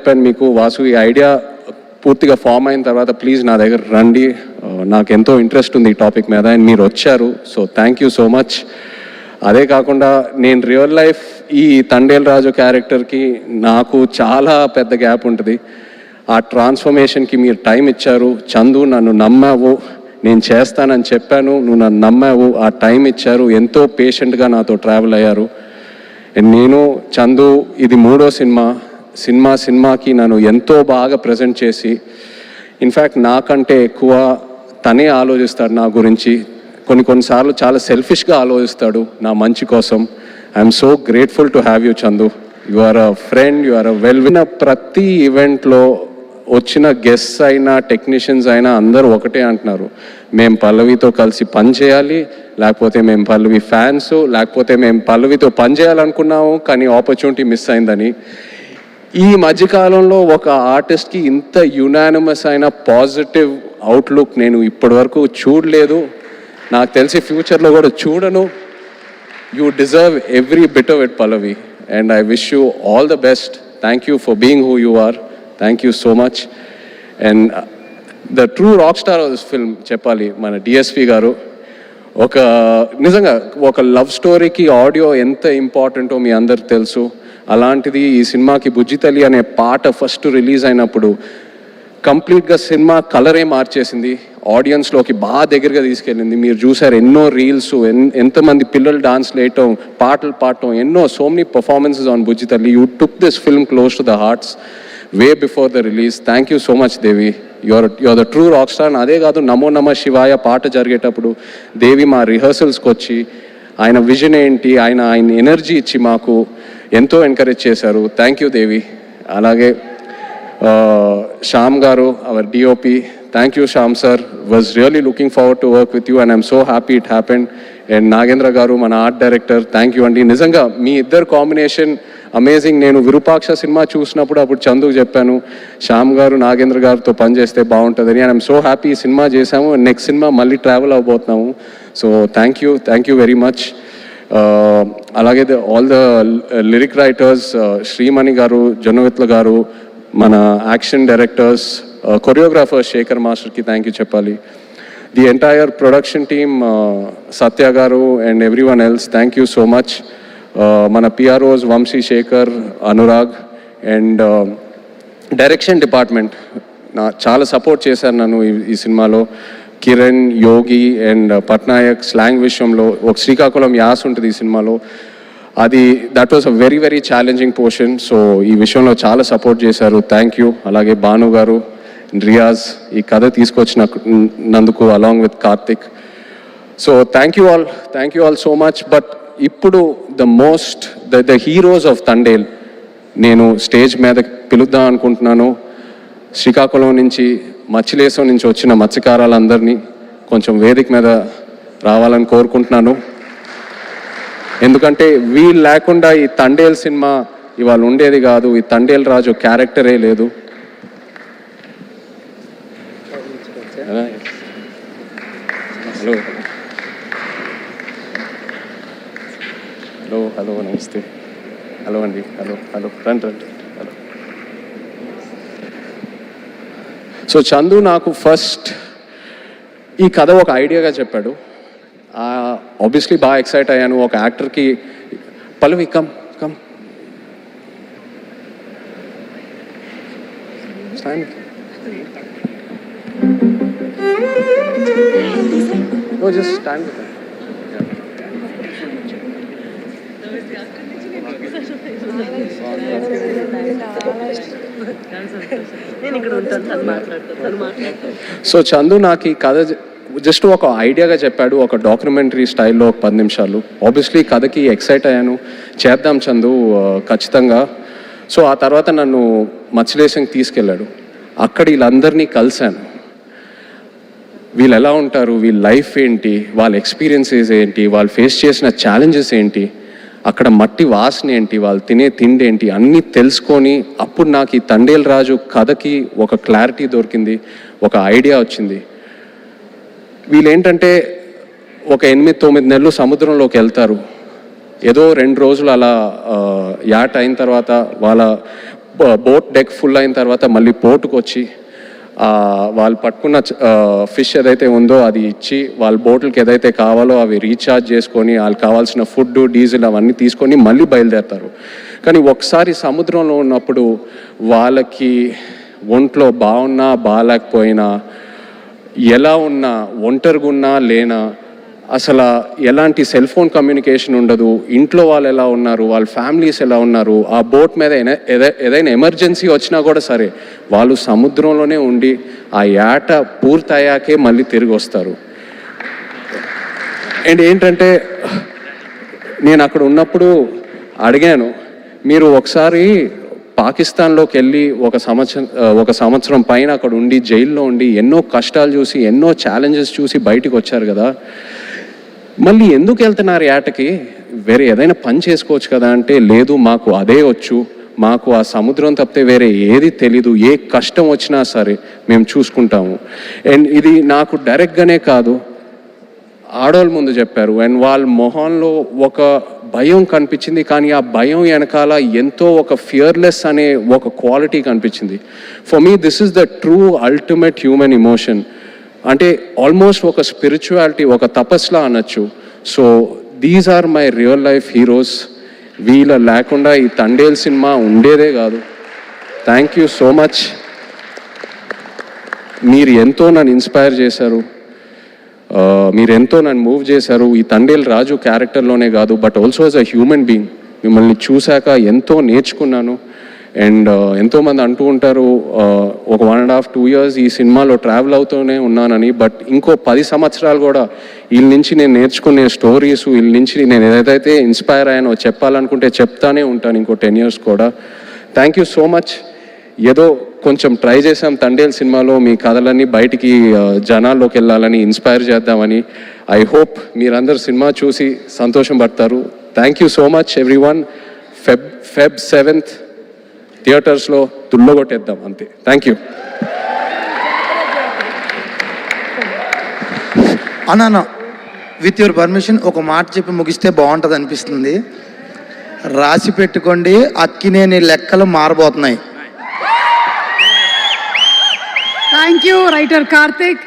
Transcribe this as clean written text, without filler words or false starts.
చెప్పాను మీకు, వాసు ఈ ఐడియా పూర్తిగా ఫామ్ అయిన తర్వాత ప్లీజ్ నా దగ్గర రండి, నాకు ఎంతో ఇంట్రెస్ట్ ఉంది ఈ టాపిక్ మీద, అండ్ మీరు వచ్చారు. So thank you so much. అదే కాకుండా నేను రియల్ లైఫ్ ఈ తండేల్ రాజు క్యారెక్టర్కి నాకు చాలా పెద్ద గ్యాప్ ఉంటుంది. ఆ ట్రాన్స్ఫర్మేషన్కి మీరు టైం ఇచ్చారు. చందు, నన్ను నమ్మావు, నేను చేస్తానని చెప్పాను, నువ్వు నన్ను నమ్మావు, ఆ టైం ఇచ్చారు, ఎంతో పేషెంట్గా నాతో ట్రావెల్ అయ్యారు. నేను చందు ఇది 3వ సినిమాకి నన్ను ఎంతో బాగా ప్రజెంట్ చేసి, ఇన్ఫ్యాక్ట్ నాకంటే ఎక్కువ తనే ఆలోచిస్తాడు నా గురించి. కొన్నిసార్లు చాలా సెల్ఫిష్గా ఆలోచిస్తాడు నా మంచి కోసం. I'm so grateful to have you Chandu. You are a friend, you are a winner ప్రతి ఈవెంట్లో వచ్చిన గెస్ట్స్ అయినా టెక్నీషియన్స్ అయినా అందరూ ఒకటే అంటున్నారు, మేము పల్లవితో కలిసి పని చేయాలి, లేకపోతే మేము పల్లవి ఫ్యాన్స్, లేకపోతే మేము పల్లవితో పని చేయాలనుకున్నాము కానీ ఆపర్చునిటీ మిస్ అయిందని. ఈ మధ్యకాలంలో ఒక ఆర్టిస్ట్కి ఇంత యునానిమస్ అయిన పాజిటివ్ అవుట్లుక్ నేను ఇప్పటివరకు చూడలేదు, నాకు తెలిసి ఫ్యూచర్లో కూడా చూడను. You deserve every bit of it Pallavi, and I wish you all the best. Thank you for being who you are. Thank you so much. And the true rock star of this film చెప్పాలి మన DSP గారు. నిజంగా ఒక love స్టోరీకి audio ఎంత ఇంపార్టెంటో మీ అందరికి తెలుసు. అలాంటిది ఈ సినిమాకి బుజ్జి తల్లి అనే పాట ఫస్ట్ రిలీజ్ అయినప్పుడు కంప్లీట్గా సినిమా కలరే మార్చేసింది, ఆడియన్స్లోకి బాగా దగ్గరగా తీసుకెళ్ళింది. మీరు చూసారు ఎన్నో రీల్స్, ఎంతమంది పిల్లలు డాన్స్ వేయటం, పాటలు పాడటం, ఎన్నో సో మెనీ పర్ఫార్మెన్సెస్ ఆన్ బుజ్జి తల్లి. You took this film close to the hearts way before the release. Thank you so much Devi, your the true rock star. అదే కాదు, నమో నమ శివాయ పాట జరిగేటప్పుడు దేవి మా రిహర్సల్స్కి వచ్చి ఆయన విజన్ ఏంటి, ఆయన ఎనర్జీ ఇచ్చి మాకు ఎంతో ఎంకరేజ్ చేశారు. Thank you Devi. అలాగే Shyam garu, our DOP, thank you Shyam sir, was really looking forward to work with you and I'm so happy it happened. And Nagendra garu మన ఆర్ట్ డైరెక్టర్, థ్యాంక్ యూ అండి. నిజంగా మీ ఇద్దరు కాంబినేషన్ అమేజింగ్. నేను విరూపాక్ష సినిమా చూసినప్పుడు అప్పుడు చందుకు చెప్పాను, శ్యామ్ గారు నాగేంద్ర గారితో పనిచేస్తే బాగుంటుందని. అండ్ ఐఎమ్ సో హ్యాపీ ఈ సినిమా చేశాము, నెక్స్ట్ సినిమా మళ్ళీ ట్రావెల్ అవబోతున్నాము. So thank you very much. అలాగే all the lyric writers, Srimani garu, Jonnavithula garu, మన యాక్షన్ డైరెక్టర్స్, కొరియోగ్రాఫర్స్ శేఖర్ మాస్టర్కి థ్యాంక్ యూ చెప్పాలి. The entire production team, Satya garu and everyone else, thank you so much. మన PROs Vamsi, Sekhar, Anurag, and direction department చాలా support చేశారు నన్ను ఈ సినిమాలో. కిరణ్, యోగి అండ్ పట్నాయక్ స్లాంగ్ విషయంలో ఒక శ్రీకాకుళం యాస ఉంటుంది ఈ సినిమాలో, that was a very very challenging portion. So ఈ విషయంలో చాలా సపోర్ట్ చేశారు, థ్యాంక్ యూ. అలాగే భాను గారు, రియాజ్ ఈ కథ తీసుకొచ్చినందుకు along with Karthik. So thank you all so much. But ఇప్పుడు ద హీరోస్ ఆఫ్ తండేల్ నేను స్టేజ్ మీద పిలుద్దాం అనుకుంటున్నాను. శ్రీకాకుళం నుంచి, మచ్చిలేశం నుంచి వచ్చిన మత్స్యకారులందరినీ కొంచెం వేదిక మీద రావాలని కోరుకుంటున్నాను. ఎందుకంటే వీళ్ళు లేకుండా ఈ తండేల్ సినిమా ఇవాళ ఉండేది కాదు, ఈ తండేల్ రాజు క్యారెక్టరే లేదు. హలో నమస్తే. హలో అండి, హలో రండి. హలో. సో చందు నాకు ఫస్ట్ ఈ కథ ఒక ఐడియాగా చెప్పాడు. ఆబ్వియస్లీ బాగా ఎక్సైట్ అయ్యాను. ఒక యాక్టర్కి Pallavi come stand, just stand. So Chandu నాకు ఈ కథ జస్ట్ ఒక ఐడియాగా చెప్పాడు, ఒక డాక్యుమెంటరీ స్టైల్లో ఒక 10 నిమిషాలు. ఆబ్వియస్లీ కథకి ఎక్సైట్ అయ్యాను, చేద్దాం చందు ఖచ్చితంగా. సో ఆ తర్వాత నన్ను మత్స్యలేశంకి తీసుకెళ్ళాడు. అక్కడ వీళ్ళందరినీ కలిశాను. వీళ్ళు ఎలా ఉంటారు, వీళ్ళ లైఫ్ ఏంటి, వాళ్ళ ఎక్స్పీరియన్సెస్ ఏంటి, వాళ్ళు ఫేస్ చేసిన ఛాలెంజెస్ ఏంటి, అక్కడ మట్టి వాసన ఏంటి, వాళ్ళు తినే తిండి ఏంటి, అన్నీ తెలుసుకొని అప్పుడు నాకు ఈ తండేల్ రాజు కథకి ఒక క్లారిటీ దొరికింది, ఒక ఐడియా వచ్చింది. వీళ్ళేంటంటే ఒక 8-9 నెలలు సముద్రంలోకి వెళ్తారు. ఏదో 2 రోజులు అలా యాట్ అయిన తర్వాత వాళ్ళ బోట్ డెక్ ఫుల్ అయిన తర్వాత మళ్ళీ పోర్టుకు వచ్చి వాళ్ళు పట్టుకున్న ఫిష్ ఏదైతే ఉందో అది ఇచ్చి వాళ్ళ బోట్లకి ఏదైతే కావాలో అవి రీఛార్జ్ చేసుకొని వాళ్ళకి కావాల్సిన ఫుడ్ డీజిల్ అవన్నీ తీసుకొని మళ్ళీ బయలుదేరుతారు. కానీ ఒకసారి సముద్రంలో ఉన్నప్పుడు వాళ్ళకి ఒంట్లో బాగున్నా బాగాలేకపోయినా, ఎలా ఉన్నా, ఒంటరిగా ఉన్నా లేనా, అసలు ఎలాంటి సెల్ ఫోన్ కమ్యూనికేషన్ ఉండదు, ఇంట్లో వాళ్ళు ఎలా ఉన్నారు, వాళ్ళ ఫ్యామిలీస్ ఎలా ఉన్నారు, ఆ బోట్ మీద ఏదైనా ఎమర్జెన్సీ వచ్చినా కూడా సరే వాళ్ళు సముద్రంలోనే ఉండి ఆ యాట పూర్తయ్యాకే మళ్ళీ తిరిగి వస్తారు. అండ్ ఏంటంటే నేను అక్కడ ఉన్నప్పుడు అడిగాను, మీరు ఒకసారి పాకిస్తాన్లోకి వెళ్ళి ఒక సంవత్సరం పైన అక్కడ ఉండి జైల్లో ఉండి ఎన్నో కష్టాలు చూసి ఎన్నో ఛాలెంజెస్ చూసి బయటికి వచ్చారు కదా, మళ్ళీ ఎందుకు వెళ్తున్నారు యాటకి, వేరే ఏదైనా పని చేసుకోవచ్చు కదా అంటే, లేదు మాకు అదే వచ్చు, మాకు ఆ సముద్రం తప్పితే వేరే ఏది తెలీదు, ఏ కష్టం వచ్చినా సరే మేము చూసుకుంటాము. అండ్ ఇది నాకు డైరెక్ట్గానే కాదు, ఆడవాళ్ళ ముందు చెప్పారు. అండ్ వాళ్ళ మొహంలో ఒక భయం కనిపించింది, కానీ ఆ భయం వెనకాల ఎంతో ఒక ఫియర్లెస్ అనే ఒక క్వాలిటీ కనిపించింది. For me this is the true ultimate human emotion. అంటే ఆల్మోస్ట్ ఒక స్పిరిచువాలిటీ, ఒక తపస్లా అనొచ్చు. So these are my real life heroes. వీళ్ళ లేకుండా ఈ తండేల్ సినిమా ఉండేదే కాదు. Thank you so much. మీరు ఎంతో నన్ను ఇన్స్పైర్ చేశారు, మీరు ఎంతో నన్ను మూవ్ చేశారు. ఈ తండేల్ రాజు క్యారెక్టర్లోనే కాదు, but also as a human being మిమ్మల్ని చూశాక ఎంతో నేర్చుకున్నాను. అండ్ ఎంతోమంది అంటూ ఉంటారు ఒక 1.5-2 years ఈ సినిమాలో ట్రావెల్ అవుతూనే ఉన్నానని, బట్ ఇంకో 10 సంవత్సరాలు కూడా వీళ్ళ నుంచి నేను నేర్చుకునే స్టోరీస్, వీళ్ళ నుంచి నేను ఏదైతే ఇన్స్పైర్ అయ్యానో చెప్పాలనుకుంటే చెప్తానే ఉంటాను ఇంకో 10 years కూడా. Thank you so much. ఏదో కొంచెం ట్రై చేసాం తండేల్ సినిమాలో మీ కథలన్నీ బయటికి జనాల్లోకి వెళ్ళాలని, ఇన్స్పైర్ చేద్దామని. ఐ హోప్ మీరందరూ సినిమా చూసి సంతోషం పడతారు. Thank you so much everyone. Feb 7th థియేటర్స్లో తుల్లగొట్టేద్దాం అంతే. Thank you. అన్న విత్ యువర్ పర్మిషన్ ఒక మాట చెప్పి ముగిస్తే బాగుంటుంది అనిపిస్తుంది. రాసి పెట్టుకోండి, అక్కినేని లెక్కలు మారబోతున్నాయి. Thank you writer Karthik.